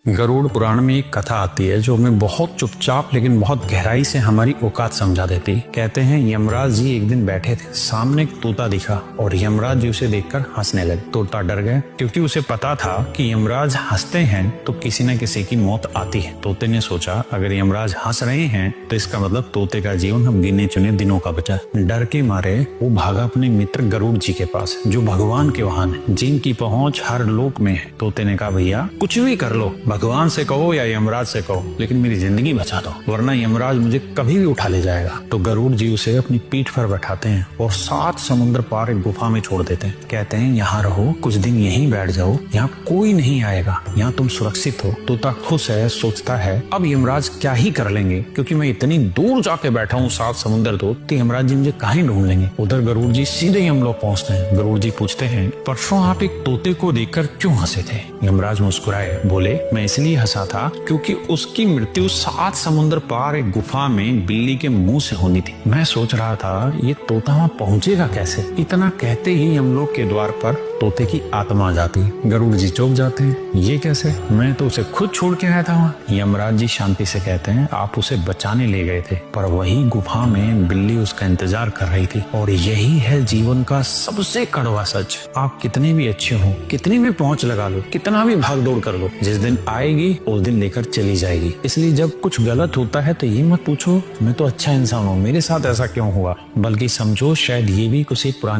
गरुड़ पुराण में एक कथा आती है जो हमें बहुत चुपचाप लेकिन बहुत गहराई से हमारी औकात समझा देती। कहते हैं यमराज जी एक दिन बैठे थे, सामने एक तोता दिखा और यमराज जी उसे देखकर हंसने लगे। तोता डर गया क्योंकि उसे पता था कि यमराज हंसते हैं तो किसी न किसी की मौत आती है। तोते ने सोचा अगर यमराज हंस रहे हैं तो इसका मतलब तोते का जीवन हम गिने चुने दिनों का बचा। डर के मारे वो भागा अपने मित्र गरुड़ जी के पास जो भगवान के वाहन है, जिनकी पहुंच हर लोक में है। तोते ने कहा भैया कुछ भी कर लो, भगवान से कहो या यमराज से कहो, लेकिन मेरी जिंदगी बचा दो वरना यमराज मुझे कभी भी उठा ले जाएगा। तो गरुड़ जी उसे अपनी पीठ पर बैठाते हैं और 7 समुद्र पार एक गुफा में छोड़ देते हैं। कहते हैं यहाँ रहो, कुछ दिन यहीं बैठ जाओ, यहाँ कोई नहीं आएगा, यहाँ तुम सुरक्षित हो। तोता खुश है, सोचता है अब यमराज क्या ही कर लेंगे क्योंकि मैं इतनी दूर जाके बैठा हूँ 7 समुद्र दूर, तो यमराज जी मुझे कहीं ढूंढ लेंगे। उधर गरुड़ जी सीधे हम लोग पहुंचते हैं। गरुड़ जी पूछते हैं परसों आप एक तोते को देखकर क्यों हंसे थे? यमराज मुस्कुराए, बोले मैं इसलिए हंसा था क्योंकि उसकी मृत्यु 7 समुद्र पार एक गुफा में बिल्ली के मुंह से होनी थी। मैं सोच रहा था ये तोता वहां पहुंचेगा कैसे। इतना कहते ही यमलोक के द्वार पर तोते की आत्मा आ जाती। गरुड़ जी चौंक जाते हैं, ये कैसे? मैं तो उसे खुद छोड़ के आया था वहाँ। यमराज जी शांति से कहते हैं आप उसे बचाने ले गए थे, पर वही गुफा में बिल्ली उसका इंतजार कर रही थी। और यही है जीवन का सबसे कड़वा सच। आप कितने भी अच्छे हो, कितनी भी पहुंच लगा लो, कितना भी भाग दौड़ कर लो, जिस दिन आएगी उस दिन लेकर चली जाएगी। इसलिए जब कुछ गलत होता है तो ये मत पूछो मैं तो अच्छा इंसान हूँ, मेरे साथ ऐसा क्यों हुआ, बल्कि समझो शायद ये भी किसी पुरानी